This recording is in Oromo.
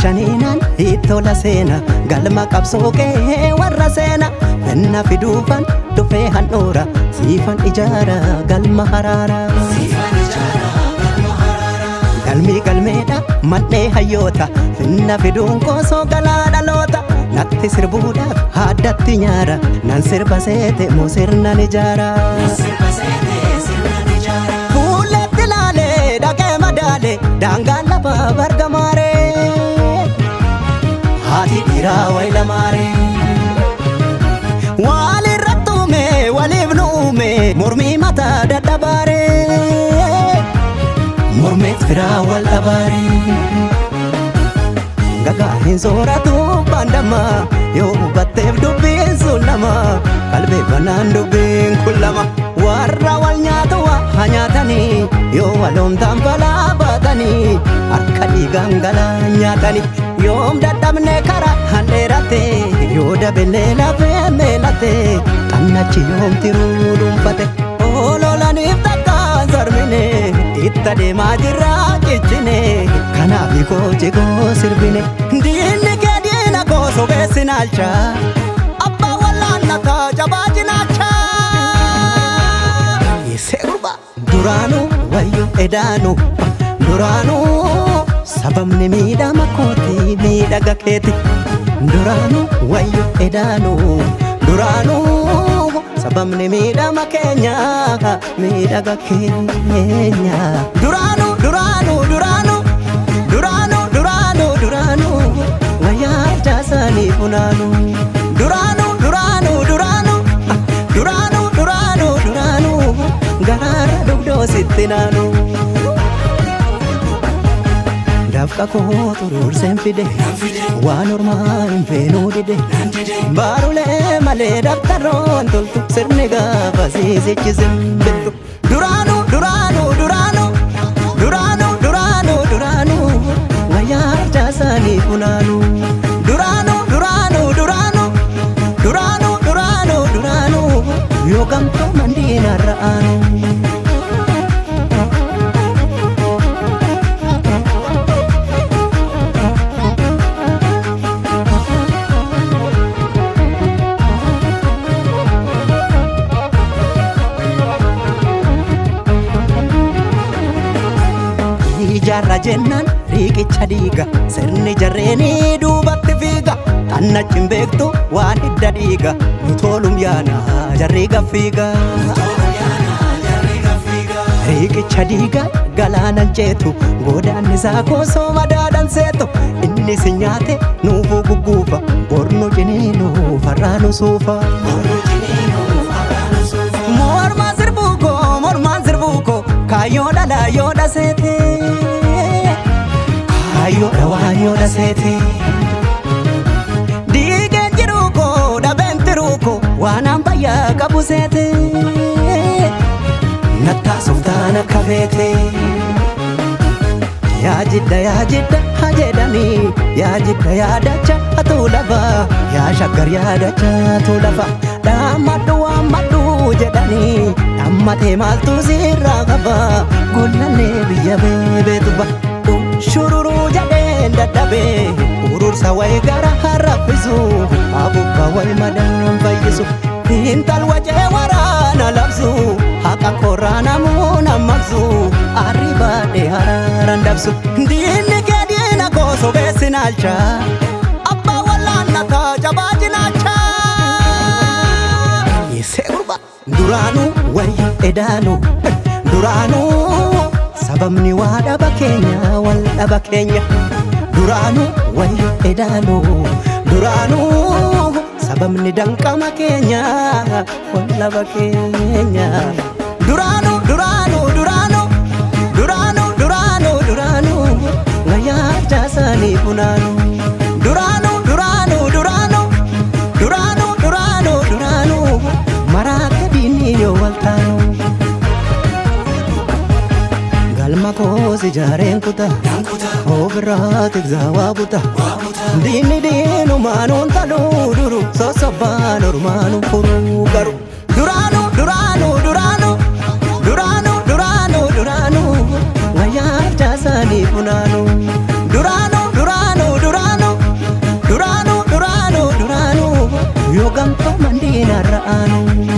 shaninan itola sena galma qabsoke warra sena enna fidufan dufe hanora sifan ijara galma harara galmi galmeda manne hayota enna fidun koso galada lota natti sirbuda haddatti nyara nan sirba sete mo sirna nijara fuletti lale dake madale dangala bargamare hati dira waila mare wali ratume wali ibnume murmi mata dadabare murmi fira wal dabare gaga hinzoratu bandama yo battef dubbin sulama qalbe banan dubbin kullama warra wal nyaatwa hanyatani yo walom tambala batani arkadi gangala nyatani yom dadamne kara handerate yo dabele la melate annachi yom tirudum pate ololani takka zarmine ittade majira kichine kana biko jego sirbine dinne ke dina ko so besinalcha abba wala naka jabajinacha yeserba duranu wayo edanu duranu sabamne mida makoti mida gaketi duranu wayo edanu duranu sabamne mida makenya mida gakenya duranu duranu duranu duranu duranu duranu waya jasani punanu duranu duranu duranu duranu duranu duranu garara dugdo sittinanu dafka ko turur sempide wan orman fenu dide barule male daftaron toltu sernega fasisi chizimbetu duranu duranu duranu duranu duranu duranu waya jasani punanu duranu duranu duranu duranu duranu duranu yogam to mandina raanu jarra jennan riqicha diiga sirni jarreeni duubatti fiiga tanna cimbektu waan hidda dhiiga nutolum yaana jarri gaffiiga riqicha diiga galaanan jeetu godaan isaa koosoo madaadan seetu inni si nyaate nuufuu gugguufa borno jiniinu farraanu suufa mormaan sirbuuko kaayoo dhala yoo dhaseete ayo dawanyo da sete dige jiruko da bentiruko wanam baya kabusete natta sultana kafete ya jidda hajedani ya jidda ya dacha atulaba ya shagar ya dacha atulafa damadu amadu jedani damate maltu sirra kaba gullane biya bebetuba shururu jaden dadabe urur sawai gara harafisu abuka wal madam fayisu intal waje warana labsu haka korana muna magzu arriba de hararan dabsu dinne ke dina koso besinalcha abba wala naka jabajinacha yeserba duranu way edanu duranu sabamni wada bakenya wal abakenya duranu way edanu duranu sabamni danka makenya wal abakenya duranu duranu duranu duranu duranu duranu waya jasani punanu duranu duranu duranu duranu duranu duranu maraka dini yo waltanu galmako si jaren kuta obrat zawabuta dini dinu manun talu duru sosoban urmanu puru garu duranu duranu duranu duranu duranu duranu waya jasani punanu duranu duranu duranu yoo gamtoo mandiina ra'aanu.